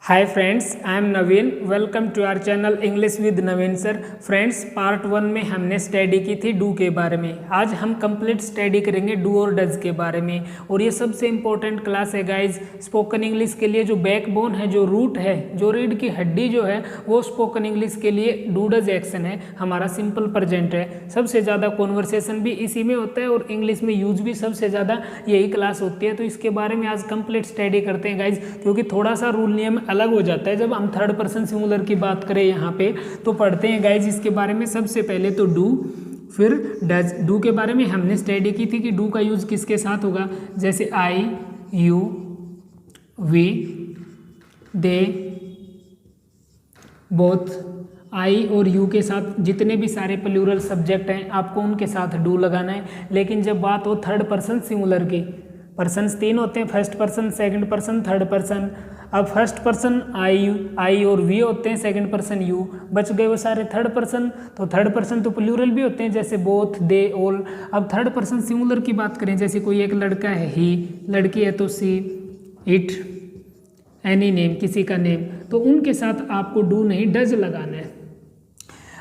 Hi friends, I am Naveen. Welcome to our channel English with Naveen sir. Friends, part 1 में हमने study की थी do के बारे में। आज हम कंप्लीट स्टडी करेंगे डू और डज के बारे में। और ये सबसे इम्पोर्टेंट क्लास है गाइज स्पोकन इंग्लिश के लिए। जो बैकबोन है, जो रूट है, जो रीढ़ की हड्डी जो है, वो स्पोकन इंग्लिश के लिए डू डज एक्शन है, हमारा सिंपल प्रेजेंट है। सबसे ज़्यादा कॉन्वर्सेशन भी इसी में होता है और इंग्लिश में यूज भी सबसे ज़्यादा यही क्लास होती है। तो इसके बारे में आज कंप्लीट स्टडी करते हैं गाइज, क्योंकि थोड़ा सा रूल नियम अलग हो जाता है जब हम थर्ड पर्सन सिंगुलर की बात करें यहाँ पे। तो पढ़ते हैं गाइज इसके बारे में। सबसे पहले तो डू, फिर डज। डू के बारे में हमने स्टडी की थी कि डू का यूज किसके साथ होगा, जैसे आई, यू, वी, दे, बोथ। आई और यू के साथ जितने भी सारे प्लूरल सब्जेक्ट हैं आपको उनके साथ डू लगाना है। लेकिन जब बात हो थर्ड पर्सन सिंगुलर की, पर्सन्स तीन होते हैं, first person, second person, third person. अब फर्स्ट पर्सन आई और वी होते हैं, सेकंड पर्सन यू, बच गए वो सारे थर्ड पर्सन। तो थर्ड पर्सन तो प्लूरल भी होते हैं, जैसे बोथ, दे, ऑल। अब थर्ड पर्सन सिंगुलर की बात करें, जैसे कोई एक लड़का है ही, लड़की है तो सी, इट, एनी नेम, किसी का नेम, तो उनके साथ आपको डू नहीं डज लगाना है।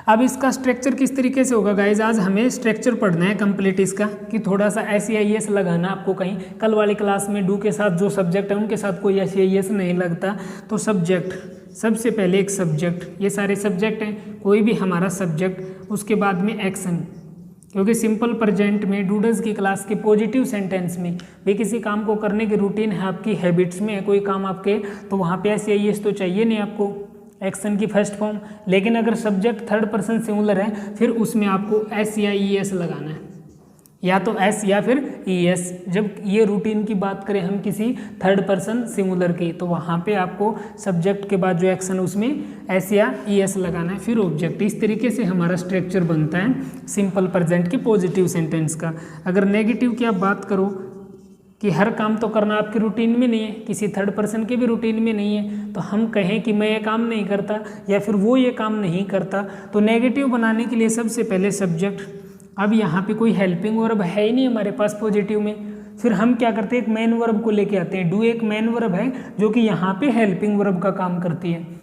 अब इसका स्ट्रक्चर किस तरीके से होगा गाइज, आज हमें स्ट्रक्चर पढ़ना है कंप्लीट इसका, कि थोड़ा सा SEIS लगाना आपको कहीं। कल वाली क्लास में डू के साथ जो सब्जेक्ट है उनके साथ कोई SEIS नहीं लगता। तो सब्जेक्ट, सबसे पहले एक सब्जेक्ट, ये सारे सब्जेक्ट हैं, कोई भी हमारा सब्जेक्ट, उसके बाद में एक्शन। क्योंकि सिंपल प्रेजेंट में डूडज की क्लास के पॉजिटिव सेंटेंस में भी किसी काम को करने की रूटीन है, आपकी हैबिट्स में है कोई काम आपके, तो वहाँ पे SEIS तो चाहिए नहीं आपको, एक्शन की फर्स्ट फॉर्म। लेकिन अगर सब्जेक्ट थर्ड पर्सन सिंगुलर है फिर उसमें आपको S या ES लगाना है, या तो S या फिर ES। जब ये रूटीन की बात करें हम किसी थर्ड पर्सन सिंगुलर की, तो वहाँ पे आपको सब्जेक्ट के बाद जो एक्शन उसमें S या ES लगाना है, फिर ऑब्जेक्ट। इस तरीके से हमारा स्ट्रक्चर बनता है सिंपल प्रेजेंट के पॉजिटिव सेंटेंस का। अगर नेगेटिव की आप बात करो कि हर काम तो करना आपकी रूटीन में नहीं है, किसी थर्ड पर्सन के भी रूटीन में नहीं है, तो हम कहें कि मैं ये काम नहीं करता या फिर वो ये काम नहीं करता, तो नेगेटिव बनाने के लिए सबसे पहले सब्जेक्ट। अब यहाँ पे कोई हेल्पिंग वर्ब है ही नहीं हमारे पास पॉजिटिव में, फिर हम क्या करते हैं, एक मेन वर्ब को लेके आते हैं। डू एक मेन वर्ब है जो कि यहाँ पे हेल्पिंग वर्ब का काम करती है।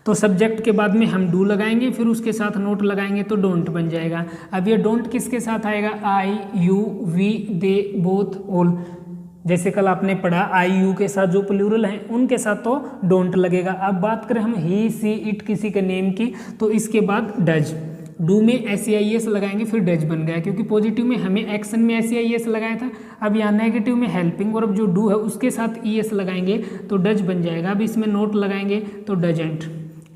तो सब्जेक्ट के बाद में हम डू लगाएंगे, फिर उसके साथ नोट लगाएंगे तो डोंट बन जाएगा। अब ये डोंट किसके साथ आएगा, I, you, we, they, both, all. जैसे कल आपने पढ़ा आई यू के साथ जो प्लूरल हैं उनके साथ तो डोंट लगेगा। अब बात करें हम ही, सी, इट किसी के नेम की, तो इसके बाद डज। डू में SEIS लगाएंगे फिर डज बन गया, क्योंकि पॉजिटिव में हमें एक्शन में SEIS लगाया था। अब यहाँ नेगेटिव में हेल्पिंग वर्ब जो डू है उसके साथ ES लगाएंगे तो डज बन जाएगा। अब इसमें नोट लगाएंगे तो डजेंट,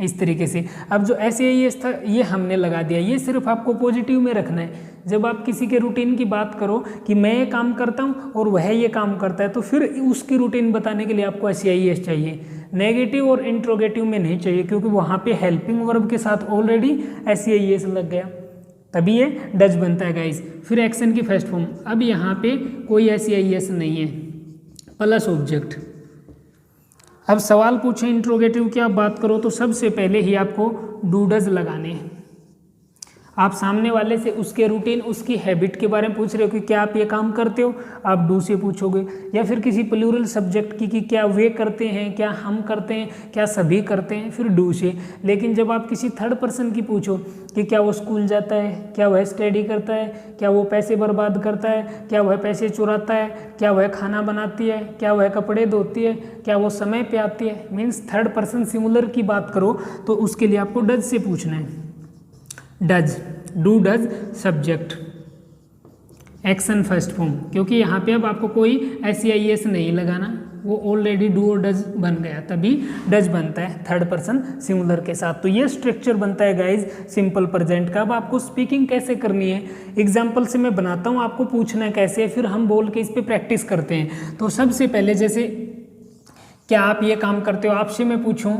इस तरीके से। अब जो SEIS था ये हमने लगा दिया, ये सिर्फ आपको पॉजिटिव में रखना है। जब आप किसी के रूटीन की बात करो कि मैं ये काम करता हूँ और वह ये काम करता है, तो फिर उसकी रूटीन बताने के लिए आपको SEIS चाहिए। नेगेटिव और इंट्रोगेटिव में नहीं चाहिए, क्योंकि वहाँ पे हेल्पिंग वर्ब के साथ ऑलरेडी SEIS लग गया, तभी ये डज बनता है गाइज। फिर एक्शन की फर्स्ट फॉर्म, अब यहाँ पे कोई SEIS नहीं है, प्लस ऑब्जेक्ट। अब सवाल पूछे इंट्रोगेटिव की आप बात करो तो सबसे पहले ही आपको डू डज लगाने हैं। आप सामने वाले से उसके रूटीन, उसकी हैबिट के बारे में पूछ रहे हो कि क्या आप ये काम करते हो, आप डू से पूछोगे। या फिर किसी प्लूरल सब्जेक्ट की कि क्या वे करते हैं, क्या हम करते हैं, क्या सभी करते हैं, फिर डू से। लेकिन जब आप किसी थर्ड पर्सन की पूछो कि क्या वो स्कूल जाता है, क्या वह स्टडी करता है, क्या वो पैसे बर्बाद करता है, क्या वह पैसे चुराता है, क्या वह खाना बनाती है, क्या वह कपड़े धोती है, क्या वो समय पे आती है, मीन्स थर्ड पर्सन सिंगुलर की बात करो तो उसके लिए आपको डज से पूछना है। Does, do does subject, action first form, क्योंकि यहाँ पे अब आपको कोई SEIS नहीं लगाना, वो ऑलरेडी डू और डज बन गया, तभी डज बनता है थर्ड पर्सन सिंगुलर के साथ। तो ये स्ट्रक्चर बनता है गाइज सिंपल प्रेजेंट का। अब आपको स्पीकिंग कैसे करनी है, एग्जाम्पल से मैं बनाता हूँ, आपको पूछना है कैसे, फिर हम बोल के इस पर प्रैक्टिस करते हैं। तो सबसे पहले जैसे क्या आप ये काम करते हो, आपसे मैं पूछूं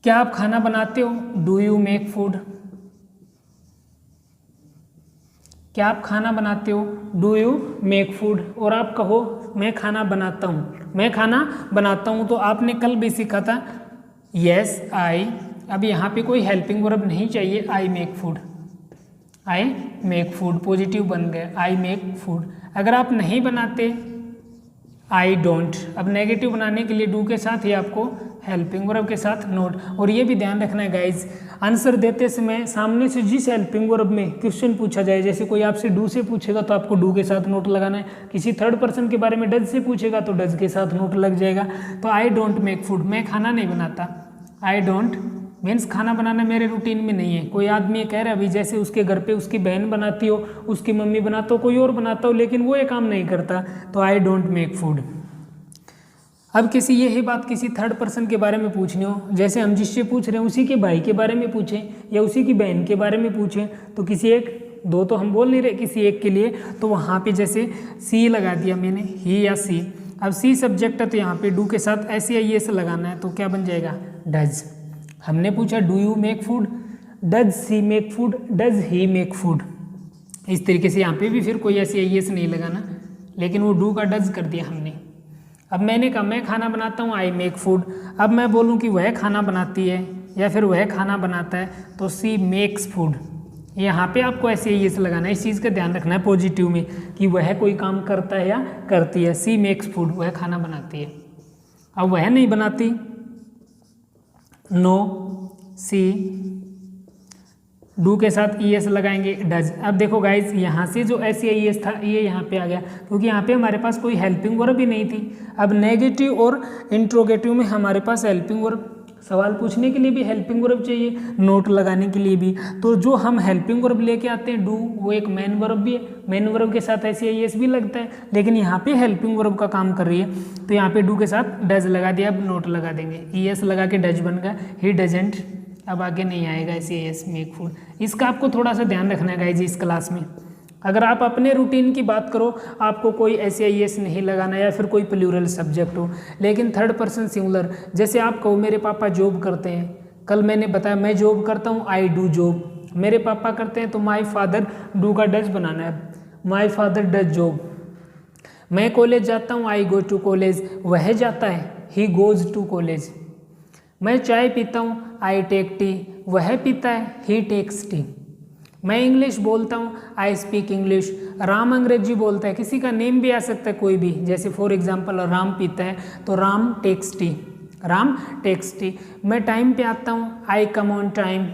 क्या आप खाना बनाते हो, डू यू मेक फूड। क्या आप खाना बनाते हो, डू यू मेक फूड। और आप कहो मैं खाना बनाता हूँ, मैं खाना बनाता हूँ, तो आपने कल भी सीखा था यस आई। अब यहाँ पे कोई हेल्पिंग वर्ब नहीं चाहिए, I make food, I make food positive बन गया, आई मेक फूड। अगर आप नहीं बनाते आई डोंट। अब नेगेटिव बनाने के लिए डू के साथ ही आपको हेल्पिंग वर्ब के साथ नोट। और ये भी ध्यान रखना है गाइज, आंसर देते समय सामने से जिस हेल्पिंग वर्ब में क्वेश्चन पूछा जाए, जैसे कोई आपसे डू से पूछेगा तो आपको डू के साथ नोट लगाना है, किसी थर्ड पर्सन के बारे में डज से पूछेगा तो डज के साथ नोट लग जाएगा। तो आई डोंट मेक फूड, मैं खाना नहीं बनाता। आई डोंट मीन्स खाना बनाना मेरे रूटीन में नहीं है। कोई आदमी ये कह रहा है अभी जैसे उसके घर पे उसकी बहन बनाती हो, उसकी मम्मी बनाता हो, कोई और बनाता हो, लेकिन वो ये काम नहीं करता, तो आई डोंट मेक फूड। अब किसी यही बात किसी थर्ड पर्सन के बारे में पूछनी हो, जैसे हम जिससे पूछ रहे हैं उसी के भाई के बारे में पूछें या उसी की बहन के बारे में पूछें, तो किसी एक, दो तो हम बोल नहीं रहे, किसी एक के लिए, तो वहाँ पे जैसे सी लगा दिया मैंने, ही या सी। अब सी सब्जेक्ट है तो यहाँ पे डू के साथ ऐसे या ये से लगाना है, तो क्या बन जाएगा, डज। हमने पूछा do you make food, does she make food, does he make food. इस तरीके से यहाँ पे भी फिर कोई ऐसे ये से नहीं लगाना, लेकिन वो डू का डज कर दिया हमने। अब मैंने कहा मैं खाना बनाता हूँ, आई मेक फूड। अब मैं बोलूँ कि वह खाना बनाती है या फिर वह खाना बनाता है, तो सी मेक्स फूड। यहाँ पे आपको ऐसे ये से लगाना है, इस चीज़ का ध्यान रखना है पॉजिटिव में कि वह कोई काम करता है या करती है। सी मेक्स फूड, वह खाना बनाती है। अब वह नहीं बनाती, नो सी, डू के साथ ई एस लगाएंगे, डज। अब देखो गाइज, यहाँ से जो एस या ई एस था ये यहाँ पे आ गया, क्योंकि यहाँ पे हमारे पास कोई हेल्पिंग वर्ब भी नहीं थी। अब नेगेटिव और इंट्रोगेटिव में हमारे पास हेल्पिंग वर्ब, सवाल पूछने के लिए भी हेल्पिंग वर्ब चाहिए, नोट लगाने के लिए भी। तो जो हम हेल्पिंग वर्ब लेके आते हैं डू, वो एक मेन वर्ब भी है, मेन वर्ब के साथ एस या ई एस भी लगता है, लेकिन यहाँ पे हेल्पिंग वर्ब का काम कर रही है, तो यहाँ पे डू के साथ डज लगा दिया। अब नोट लगा देंगे, ई एस लगा के डज बन गया, ही डजेंट। अब आगे नहीं आएगा ऐसे एस मेक फूड। इसका आपको थोड़ा सा ध्यान रखना है गाइज इस क्लास में। अगर आप अपने रूटीन की बात करो, आपको कोई ऐसे एस नहीं लगाना या फिर कोई प्लूरल सब्जेक्ट हो, लेकिन थर्ड पर्सन सिंगुलर, जैसे आप कहो मेरे पापा जॉब करते हैं, कल मैंने बताया मैं जॉब करता हूँ, आई डू जॉब। मेरे पापा करते हैं तो माई फादर, डू का डज बनाना है, माई फादर डज जॉब। मैं कॉलेज जाता हूँ, आई गो टू कॉलेज, वह जाता है, ही गोज टू कॉलेज। मैं चाय पीता हूँ, आई टेक टी, वह पीता है, ही टेक्स टी। मैं इंग्लिश बोलता हूँ, आई स्पीक इंग्लिश। राम अंग्रेजी बोलता है, किसी का नेम भी आ सकता है कोई भी, जैसे फॉर एग्जांपल राम पीता है तो Ram takes tea, Ram takes tea. मैं टाइम पे आता हूँ, I come on time,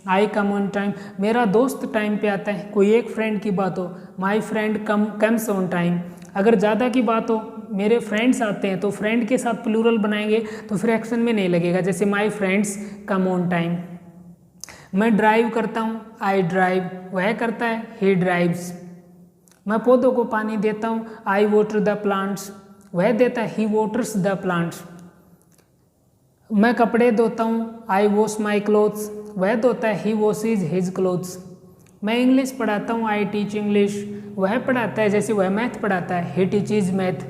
I come on time. मेरा दोस्त टाइम पे आता है, कोई एक फ्रेंड की बात हो, my friend comes on time. अगर ज़्यादा की बात हो, मेरे फ्रेंड्स आते हैं, तो फ्रेंड के साथ प्लूरल बनाएंगे तो फिर एक्शन में नहीं लगेगा, जैसे my friends come on time. मैं ड्राइव करता हूँ, आई ड्राइव, वह करता है, ही ड्राइव्स। मैं पौधों को पानी देता हूँ, आई वाटर द प्लांट्स, वह देता है, ही वाटर्स द प्लांट्स। मैं कपड़े धोता हूँ, आई वॉश माई क्लोथ्स, वह धोता है, ही वॉशेज हिज क्लोथ्स। मैं इंग्लिश पढ़ाता हूँ, आई टीच इंग्लिश, वह पढ़ाता है, जैसे वह मैथ पढ़ाता है, ही टीचेज मैथ।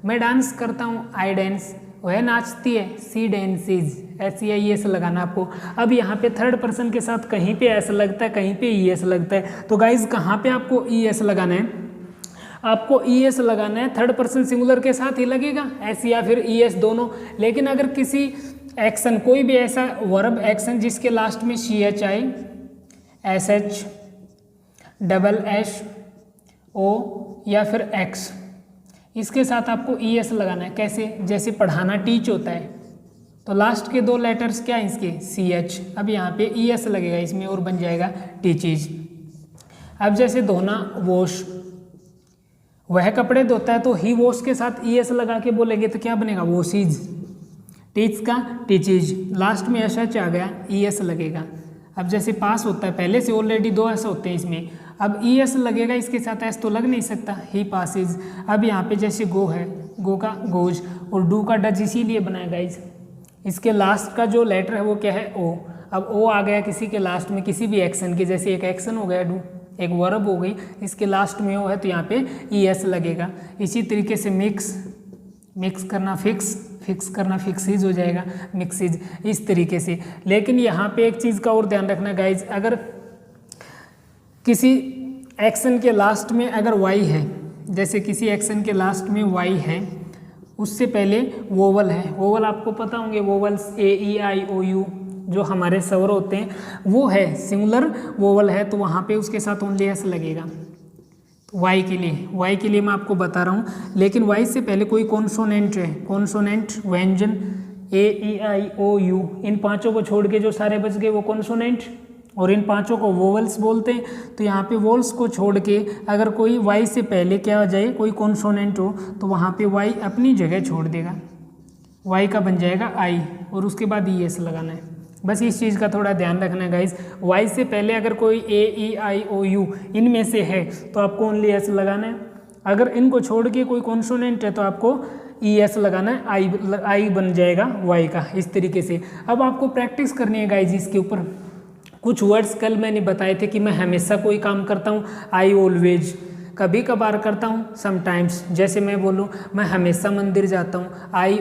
मैं डांस करता हूँ, आई डांस, वह नाचती है, सी डांसेज। ऐसे या ये ऐसा लगाना आपको। अब यहाँ पे थर्ड पर्सन के साथ कहीं पे ऐसा लगता है, कहीं पे ई एस लगता है, तो गाइज कहाँ पे आपको ई एस लगाना है, आपको ई एस लगाना है, थर्ड पर्सन सिंगुलर के साथ ही लगेगा, एस या फिर ई एस दोनों। लेकिन अगर किसी एक्शन, कोई भी ऐसा वर्ब एक्शन जिसके लास्ट में C H I, S H, double S, O या फिर एक्स, इसके साथ आपको ई एस लगाना है। कैसे, जैसे पढ़ाना टीच होता है, तो लास्ट के दो लेटर्स क्या है इसके, सी एच। अब यहाँ पे ई एस लगेगा इसमें और बन जाएगा टीचेज। अब जैसे धोना, वॉश, वह कपड़े धोता है, तो ही वॉश के साथ ई एस लगा के बोलेंगे तो क्या बनेगा, वॉशीज। टीच का टीचेज, लास्ट में एस एच आ गया, ई एस लगेगा। अब जैसे पास होता है, पहले से ऑलरेडी दो ऐसे होते हैं इसमें, अब ई एस लगेगा, इसके साथ एस तो लग नहीं सकता, ही पासिज। अब यहाँ पे जैसे गो है, गो का गोज, और डू का डज इसीलिए बनाया गाइज, इसके लास्ट का जो लेटर है वो क्या है, ओ। अब ओ आ गया किसी के लास्ट में, किसी भी एक्शन के, जैसे एक एक्शन हो गया डू, एक वर्ब हो गई, इसके लास्ट में ओ है तो यहाँ पे ई एस लगेगा। इसी तरीके से मिक्स, मिक्स करना फिक्स, फिक्स करना फिक्सीज हो जाएगा, मिक्सीज, इस तरीके से। लेकिन यहाँ पे एक चीज़ का और ध्यान रखना गाइज, अगर किसी एक्शन के लास्ट में अगर वाई है, जैसे किसी एक्शन के लास्ट में वाई है, उससे पहले वोवल है, वोवल आपको पता होंगे, vowels A E I O you जो हमारे स्वर होते हैं, वो है सिंगुलर वोवल है, तो वहाँ पे उसके साथ ओनली एस लगेगा। वाई के लिए मैं आपको बता रहा हूँ, लेकिन वाई से पहले कोई कॉन्सोनेंट है, कॉन्सोनेंट व्यंजन ए ई आई ओ यू, इन पांचों को छोड़ के जो सारे बच गए वो कॉन्सोनेंट, और इन पांचों को वोवल्स बोलते हैं। तो यहाँ पे वोल्स को छोड़ के अगर कोई वाई से पहले क्या हो जाए, कोई कॉन्सोनेंट हो, तो वहाँ पे वाई अपनी जगह छोड़ देगा, वाई का बन जाएगा आई, और उसके बाद ई एस लगाना है। बस इस चीज़ का थोड़ा ध्यान रखना है गाइज, वाई से पहले अगर कोई ए ई आई ओ यू इनमें से है तो आपको ओनली एस लगाना है, अगर इनको छोड़ के कोई कॉन्सोनेंट है तो आपको ई एस लगाना है, आई बन जाएगा वाई का, इस तरीके से। अब आपको प्रैक्टिस करनी है गाइज इसके ऊपर। कुछ वर्ड्स कल मैंने बताए थे कि मैं हमेशा कोई काम करता हूँ, आई ऑलवेज, कभी कभार करता हूँ समटाइम्स, जैसे मैं बोलूँ मैं हमेशा मंदिर जाता हूँ, I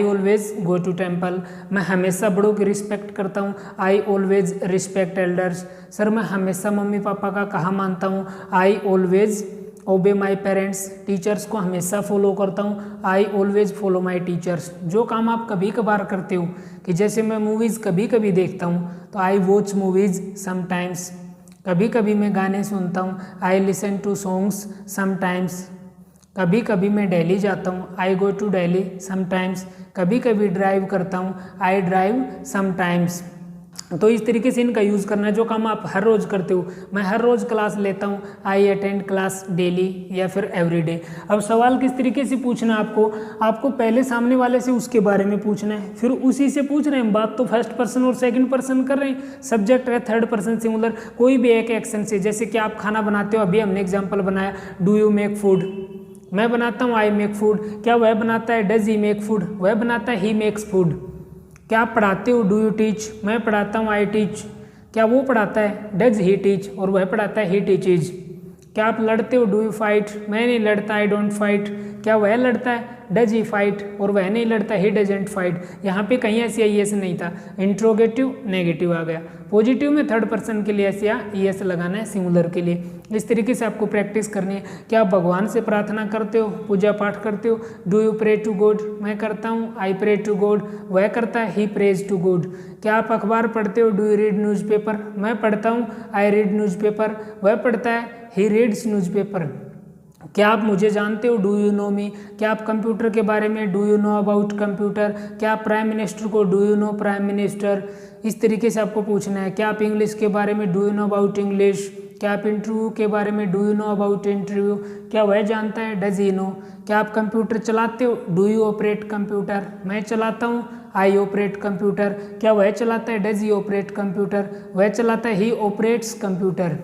always go to temple. मैं हमेशा बड़ों की रिस्पेक्ट करता हूँ, I always respect elders. Sir मैं हमेशा मम्मी पापा का कहा मानता हूँ, आई ऑलवेज ओबे माई पेरेंट्स। टीचर्स को हमेशा फॉलो करता हूँ, I always follow my teachers. जो काम आप कभी कभार करते हो, कि जैसे मैं मूवीज़ कभी कभी देखता हूँ तो आई वॉच मूवीज़ समटाइम्स, कभी कभी मैं गाने सुनता हूँ, I listen to songs sometimes. कभी कभी मैं दिल्ली जाता हूँ, I go to Delhi sometimes. कभी कभी ड्राइव करता हूँ, आई ड्राइव समटाइम्स। तो इस तरीके से इनका यूज़ करना है। जो काम आप हर रोज़ करते हो, मैं हर रोज़ क्लास लेता हूँ, आई अटेंड क्लास डेली या फिर एवरीडे। अब सवाल किस तरीके से पूछना है आपको पहले सामने वाले से उसके बारे में पूछना है, फिर उसी से पूछ रहे हैं। बात तो फर्स्ट पर्सन और सेकंड पर्सन कर रहे हैं, सब्जेक्ट है थर्ड पर्सन सिंगुलर। कोई भी एक एक्शन से, जैसे कि आप खाना बनाते हो, अभी हमने एग्जाम्पल बनाया, डू यू मेक फूड, मैं बनाता हूँ आई मेक फूड। क्या वह बनाता है, डज ही मेक फूड, वह बनाता है ही मेक्स फूड। क्या आप पढ़ाते हो, डू यू टीच, मैं पढ़ाता हूँ आई टीच। क्या वो पढ़ाता है, डज ही टीच, और वह पढ़ाता है ही टीचेज। क्या आप लड़ते हो, डू यू फाइट, मैं नहीं लड़ता, आई डोंट फाइट। क्या वह लड़ता है, डज ही फाइट, और वह नहीं लड़ता, ही डजेंट फाइट। यहाँ पे कहीं ऐसे आई एस नहीं था, इंट्रोगेटिव नेगेटिव आ गया। पॉजिटिव में थर्ड पर्सन के लिए ऐसे या ई एस लगाना है सिंगुलर के लिए। इस तरीके से आपको प्रैक्टिस करनी है। क्या आप भगवान से प्रार्थना करते हो, पूजा पाठ करते हो, do you pray to God, मैं करता हूँ, आई प्रे टू गॉड, वह करता है, ही प्रेज टू गॉड। क्या आप अखबार पढ़ते हो, डू यू रीड न्यूज़पेपर, मैं पढ़ता हूँ, आई रीड न्यूज़पेपर, वह पढ़ता है, ही रीड्स न्यूज़पेपर। क्या आप मुझे जानते हो, डू यू नो मी। क्या आप कंप्यूटर के बारे में, do you know about computer. क्या आप प्राइम मिनिस्टर को, do you know prime minister. इस तरीके से आपको पूछना है। क्या आप इंग्लिश के बारे में, do you know about English. क्या आप इंटरव्यू के बारे में, do you know about interview. क्या वह जानता है, डज ही नो। क्या आप कंप्यूटर चलाते हो, डू यू ऑपरेट कंप्यूटर, मैं चलाता हूँ, आई ऑपरेट कंप्यूटर। क्या वह चलाता है, डज ही ऑपरेट कंप्यूटर, वह चलाता है, ही ऑपरेट्स कंप्यूटर।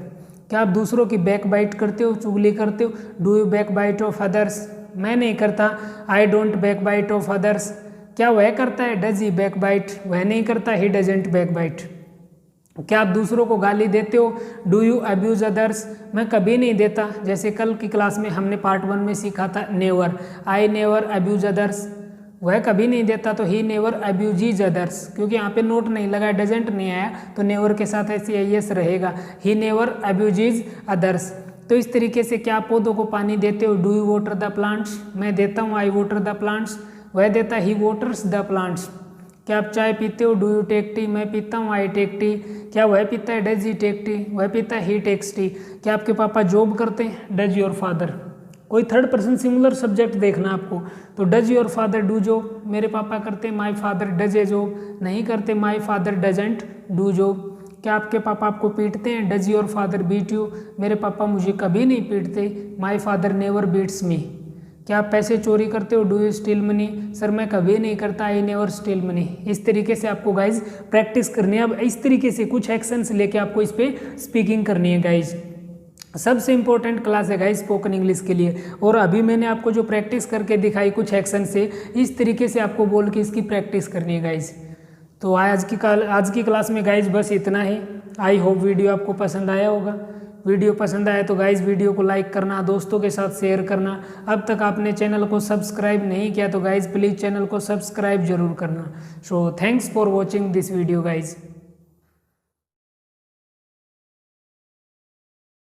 क्या आप दूसरों की बैक बाइट करते हो, चुगली करते हो, do you back bite of others, मैं नहीं करता, I don't back bite of others. क्या वह करता है, डज ही बैक बाइट, वह नहीं करता, ही डजेंट बैक बाइट। क्या आप दूसरों को गाली देते हो, डू यू अब्यूज अदर्स, मैं कभी नहीं देता। जैसे कल की क्लास में हमने पार्ट 1 में सीखा था never, I never abuse others, वह कभी नहीं देता, तो ही नेवर अब्यूजीज अदर्स। क्योंकि यहाँ पे नोट नहीं लगा, डजेंट नहीं आया, तो नेवर के साथ ऐसे यस रहेगा, ही नेवर अब्यूजीज अदर्स। तो इस तरीके से क्या आप पौधों को पानी देते हो, do you water the plants, मैं देता हूँ, आई वाटर द प्लांट्स, वह देता, ही वाटर्स द प्लांट्स। क्या आप चाय पीते हो, डू यू टेक टी, मैं पीता हूँ, आई टेक टी। क्या वह पीता है, डज ही टेक टी, वह पीता है, ही टेक्स टी। क्या आपके पापा जॉब करते हैं, डज योर फादर। कोई थर्ड पर्सन सिंगुलर सब्जेक्ट देखना आपको, तो does your father do job, मेरे पापा करते हैं, my father does a job, नहीं करते, my father doesn't do job. क्या आपके पापा आपको पीटते हैं, does your father beat you, मेरे पापा मुझे कभी नहीं पीटते, my father never beats me. क्या आप पैसे चोरी करते हो, do you steal money, sir मैं कभी नहीं करता, आई नेवर स्टील मनी। इस तरीके से आपको गाइज प्रैक्टिस करनी है। अब इस तरीके से कुछ एक्शंस लेके आपको इस पर स्पीकिंग करनी है गाइज। सबसे इंपॉर्टेंट क्लास है गाइस स्पोकन इंग्लिश के लिए। और अभी मैंने आपको जो प्रैक्टिस करके दिखाई कुछ एक्शन से, इस तरीके से आपको बोल के इसकी प्रैक्टिस करनी है गाइस। तो आज की क्लास में गाइस बस इतना ही। आई होप वीडियो आपको पसंद आया होगा। वीडियो पसंद आया तो गाइस वीडियो को लाइक करना, दोस्तों के साथ शेयर करना। अब तक आपने चैनल को सब्सक्राइब नहीं किया तो गाइस प्लीज़ चैनल को सब्सक्राइब जरूर करना। So thanks for watching this video guys.